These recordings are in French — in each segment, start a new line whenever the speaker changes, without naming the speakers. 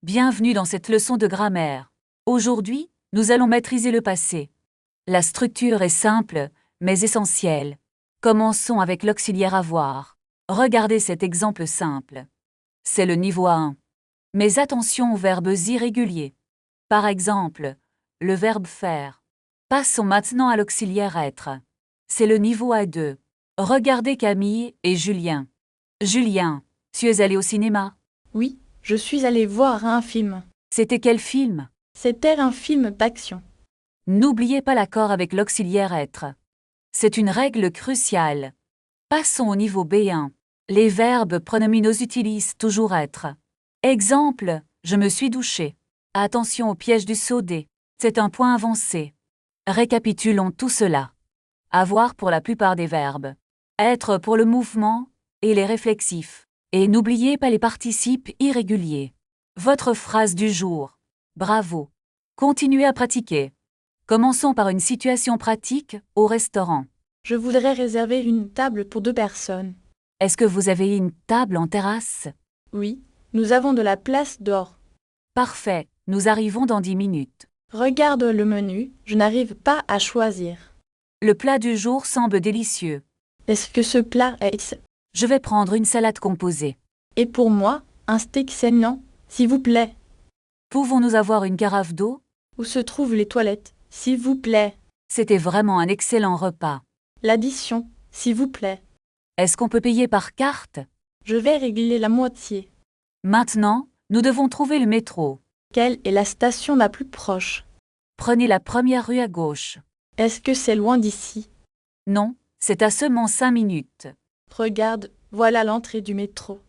Bienvenue dans cette leçon de grammaire. Aujourd'hui, nous allons maîtriser le passé. La structure est simple, mais essentielle. Commençons avec l'auxiliaire avoir. Regardez cet exemple simple. C'est le niveau A1. Mais attention aux verbes irréguliers. Par exemple, le verbe faire. Passons maintenant à l'auxiliaire être. C'est le niveau A2. Regardez Camille et Julien. Julien, tu es allé au cinéma?
Oui, je suis allée voir un film.
C'était quel film?
C'était un film d'action.
N'oubliez pas l'accord avec l'auxiliaire être. C'est une règle cruciale. Passons au niveau B1. Les verbes pronominaux utilisent toujours être. Exemple, je me suis douché. Attention au piège du sodé. C'est un point avancé. Récapitulons tout cela. Avoir pour la plupart des verbes. Être pour le mouvement et les réflexifs. Et n'oubliez pas les participes irréguliers. Votre phrase du jour. Bravo. Continuez à pratiquer. Commençons par une situation pratique au restaurant.
Je voudrais réserver une table pour 2 personnes.
Est-ce que vous avez une table en terrasse?
Oui, nous avons de la place dehors.
Parfait, nous arrivons dans 10 minutes.
Regarde le menu, je n'arrive pas à choisir.
Le plat du jour semble délicieux.
Est-ce que ce plat est...
Je vais prendre une salade composée.
Et pour moi, un steak saignant, s'il vous plaît.
Pouvons-nous avoir une carafe d'eau?
Où se trouvent les toilettes, s'il vous plaît.
C'était vraiment un excellent repas.
L'addition, s'il vous plaît.
Est-ce qu'on peut payer par carte?
Je vais régler la moitié.
Maintenant, nous devons trouver le métro.
Quelle est la station la plus proche?
Prenez la première rue à gauche.
Est-ce que c'est loin d'ici?
Non, c'est à seulement 5 minutes.
Regarde, voilà l'entrée du métro.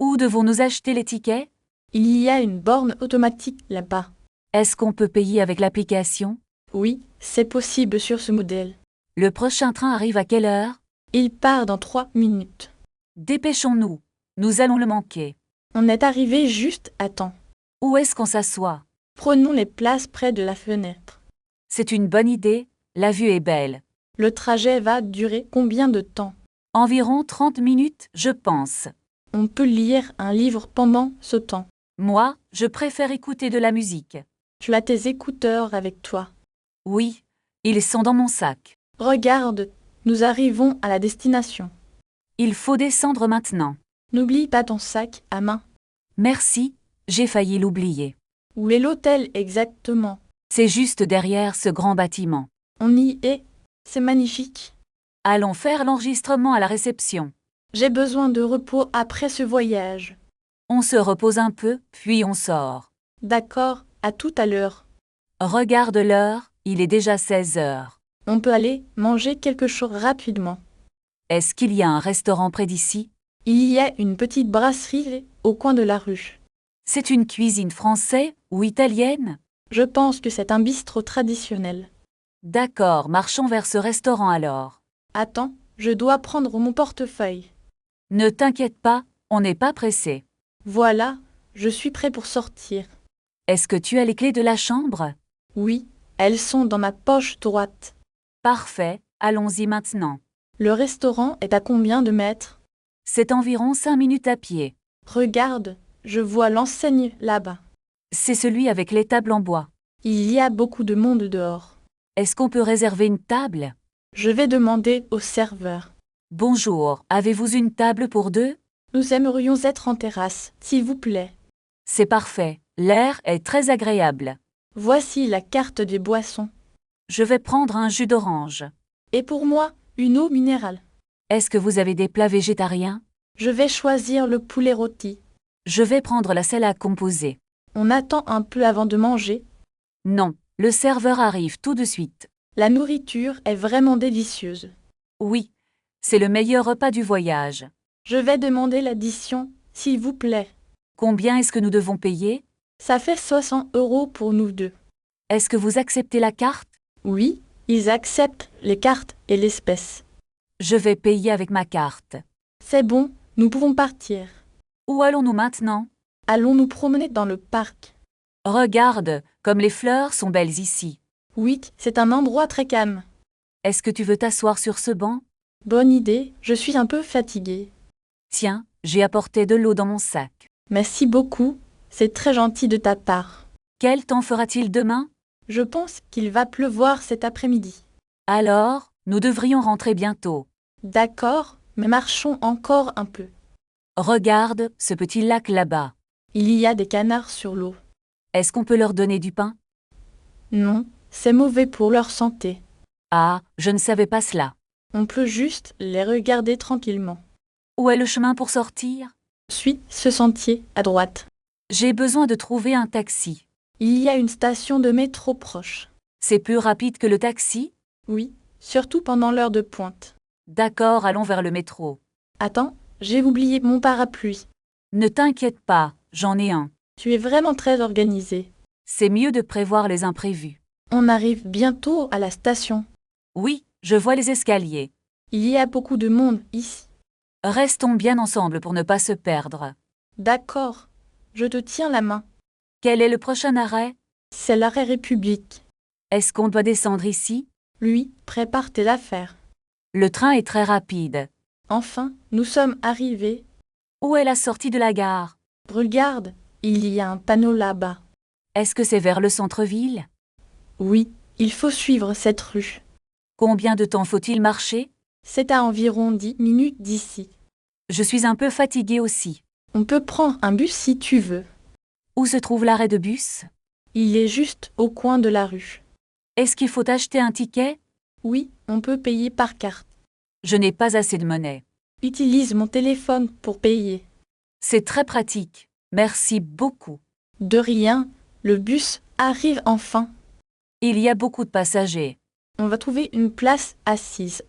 Où devons-nous acheter les tickets?
Il y a une borne automatique là-bas.
Est-ce qu'on peut payer avec l'application?
Oui, c'est possible sur ce modèle.
Le prochain train arrive à quelle heure?
Il part dans 3 minutes.
Dépêchons-nous. Nous allons le manquer.
On est arrivé juste à temps.
Où est-ce qu'on s'assoit?
Prenons les places près de la fenêtre.
C'est une bonne idée, la vue est belle.
Le trajet va durer combien de temps?
Environ 30 minutes, je pense.
On peut lire un livre pendant ce temps.
Moi, je préfère écouter de la musique.
Tu as tes écouteurs avec toi.
Oui, ils sont dans mon sac.
Regarde, nous arrivons à la destination.
Il faut descendre maintenant.
N'oublie pas ton sac à main.
Merci, j'ai failli l'oublier.
Où est l'hôtel exactement?
C'est juste derrière ce grand bâtiment.
On y est. C'est magnifique.
Allons faire l'enregistrement à la réception.
J'ai besoin de repos après ce voyage.
On se repose un peu, puis on sort.
D'accord, à tout à l'heure.
Regarde l'heure, il est déjà 16 heures.
On peut aller manger quelque chose rapidement.
Est-ce qu'il y a un restaurant près d'ici?
Il y a une petite brasserie au coin de la rue.
C'est une cuisine française ou italienne?
Je pense que c'est un bistrot traditionnel.
D'accord, marchons vers ce restaurant alors.
Attends, je dois prendre mon portefeuille.
Ne t'inquiète pas, on n'est pas pressé.
Voilà, je suis prêt pour sortir.
Est-ce que tu as les clés de la chambre?
Oui, elles sont dans ma poche droite.
Parfait, allons-y maintenant.
Le restaurant est à combien de mètres?
C'est environ 5 minutes à pied.
Regarde, je vois l'enseigne là-bas.
C'est celui avec les tables en bois.
Il y a beaucoup de monde dehors.
Est-ce qu'on peut réserver une table?
Je vais demander au serveur.
Bonjour, avez-vous une table pour deux?
Nous aimerions être en terrasse, s'il vous plaît.
C'est parfait, l'air est très agréable.
Voici la carte des boissons.
Je vais prendre un jus d'orange.
Et pour moi, une eau minérale.
Est-ce que vous avez des plats végétariens?
Je vais choisir le poulet rôti.
Je vais prendre la salade composée.
On attend un peu avant de manger.
Non, le serveur arrive tout de suite.
La nourriture est vraiment délicieuse.
Oui, c'est le meilleur repas du voyage.
Je vais demander l'addition, s'il vous plaît.
Combien est-ce que nous devons payer?
Ça fait 60 € pour nous deux.
Est-ce que vous acceptez la carte?
Oui, ils acceptent les cartes et l'espèce.
Je vais payer avec ma carte.
C'est bon, nous pouvons partir.
Où allons-nous maintenant?
Allons nous promener dans le parc.
Regarde, comme les fleurs sont belles ici.
Oui, c'est un endroit très calme.
Est-ce que tu veux t'asseoir sur ce banc?
Bonne idée, je suis un peu fatiguée.
Tiens, j'ai apporté de l'eau dans mon sac.
Merci beaucoup, c'est très gentil de ta part.
Quel temps fera-t-il demain?
Je pense qu'il va pleuvoir cet après-midi.
Alors, nous devrions rentrer bientôt.
D'accord, mais marchons encore un peu.
Regarde ce petit lac là-bas.
Il y a des canards sur l'eau.
Est-ce qu'on peut leur donner du pain?
Non, c'est mauvais pour leur santé.
Ah, je ne savais pas cela.
On peut juste les regarder tranquillement.
Où est le chemin pour sortir?
Suis ce sentier à droite.
J'ai besoin de trouver un taxi.
Il y a une station de métro proche.
C'est plus rapide que le taxi?
Oui, surtout pendant l'heure de pointe.
D'accord, allons vers le métro.
Attends, j'ai oublié mon parapluie.
Ne t'inquiète pas, j'en ai un.
Tu es vraiment très organisé.
C'est mieux de prévoir les imprévus.
On arrive bientôt à la station.
Oui, je vois les escaliers.
Il y a beaucoup de monde ici.
Restons bien ensemble pour ne pas se perdre.
D'accord, je te tiens la main.
Quel est le prochain arrêt?
C'est l'arrêt République.
Est-ce qu'on doit descendre ici?
Lui, prépare tes affaires.
Le train est très rapide.
Enfin, nous sommes arrivés.
Où est la sortie de la gare?
Regarde, il y a un panneau là-bas.
Est-ce que c'est vers le centre-ville?
Oui, il faut suivre cette rue.
Combien de temps faut-il marcher?
C'est à environ 10 minutes d'ici.
Je suis un peu fatiguée aussi.
On peut prendre un bus si tu veux.
Où se trouve l'arrêt de bus?
Il est juste au coin de la rue.
Est-ce qu'il faut acheter un ticket?
Oui, on peut payer par carte.
Je n'ai pas assez de monnaie.
Utilise mon téléphone pour payer.
C'est très pratique. Merci beaucoup.
De rien, le bus arrive enfin.
Il y a beaucoup de passagers.
On va trouver une place assise.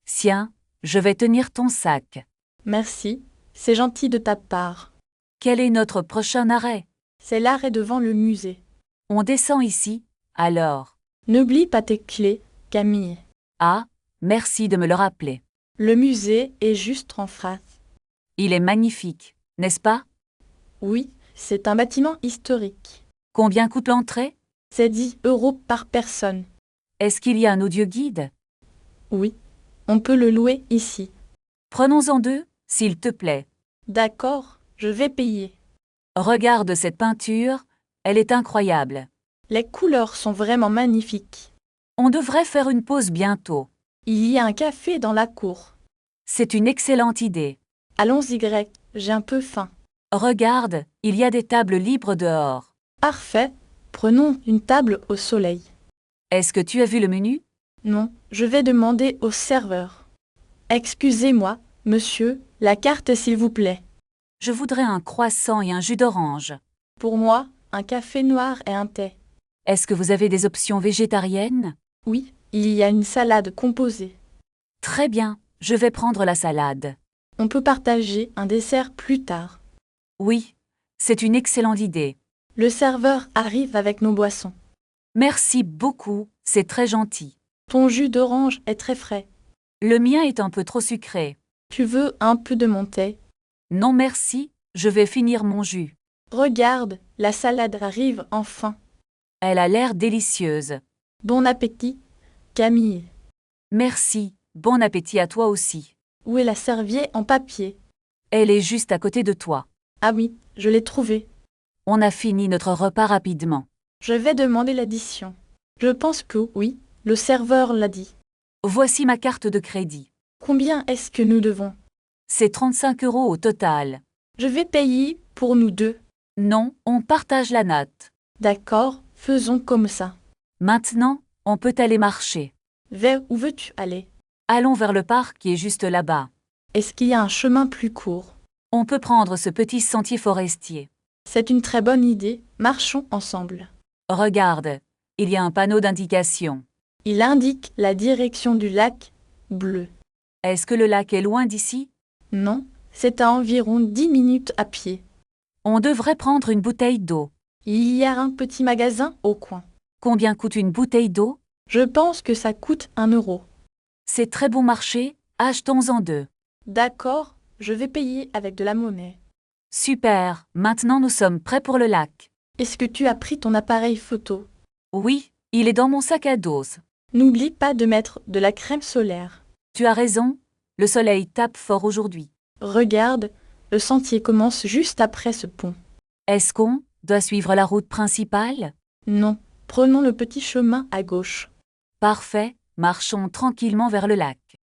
Tiens, je vais tenir ton sac.
Merci, c'est gentil de ta part.
Quel est notre prochain arrêt?
C'est l'arrêt devant le musée.
On descend ici, alors.
N'oublie pas tes clés, Camille.
Ah, merci de me le rappeler.
Le musée est juste en face.
Il est magnifique, n'est-ce pas?
Oui, c'est un bâtiment historique.
Combien coûte l'entrée?
C'est 10 € par personne.
Est-ce qu'il y a un audioguide?
Oui, on peut le louer ici.
Prenons-en deux, s'il te plaît.
D'accord, je vais payer.
Regarde cette peinture, elle est incroyable.
Les couleurs sont vraiment magnifiques.
On devrait faire une pause bientôt.
Il y a un café dans la cour.
C'est une excellente idée.
Allons-y, Greg, j'ai un peu faim.
Regarde, il y a des tables libres dehors.
Parfait, prenons une table au soleil.
Est-ce que tu as vu le menu?
Non, je vais demander au serveur. Excusez-moi, monsieur, la carte s'il vous plaît.
Je voudrais un croissant et un jus d'orange.
Pour moi, un café noir et un thé.
Est-ce que vous avez des options végétariennes?
Oui, il y a une salade composée.
Très bien, je vais prendre la salade.
On peut partager un dessert plus tard.
Oui, c'est une excellente idée.
Le serveur arrive avec nos boissons.
Merci beaucoup, c'est très gentil.
Ton jus d'orange est très frais.
Le mien est un peu trop sucré.
Tu veux un peu de mon thé?
Non merci, je vais finir mon jus.
Regarde, la salade arrive enfin.
Elle a l'air délicieuse.
Bon appétit, Camille.
Merci, bon appétit à toi aussi.
Où est la serviette en papier?
Elle est juste à côté de toi.
Ah oui, je l'ai trouvée.
On a fini notre repas rapidement.
Je vais demander l'addition. Je pense que oui, le serveur l'a dit.
Voici ma carte de crédit.
Combien est-ce que nous devons?
C'est 35 € au total.
Je vais payer pour nous deux.
Non, on partage la note.
D'accord, faisons comme ça.
Maintenant, on peut aller marcher.
Vers où veux-tu aller?
Allons vers le parc qui est juste là-bas.
Est-ce qu'il y a un chemin plus court?
On peut prendre ce petit sentier forestier.
C'est une très bonne idée, marchons ensemble.
Regarde, il y a un panneau d'indication.
Il indique la direction du lac bleu.
Est-ce que le lac est loin d'ici?
Non, c'est à environ 10 minutes à pied.
On devrait prendre une bouteille d'eau.
Il y a un petit magasin au coin.
Combien coûte une bouteille d'eau?
Je pense que ça coûte 1 €.
C'est très bon marché, achetons-en deux.
D'accord, je vais payer avec de la monnaie.
Super, maintenant nous sommes prêts pour le lac.
Est-ce que tu as pris ton appareil photo?
Oui, il est dans mon sac à dos.
N'oublie pas de mettre de la crème solaire.
Tu as raison, le soleil tape fort aujourd'hui.
Regarde, le sentier commence juste après ce pont.
Est-ce qu'on Dois suivre la route principale?
Non, prenons le petit chemin à gauche.
Parfait, marchons tranquillement vers le lac.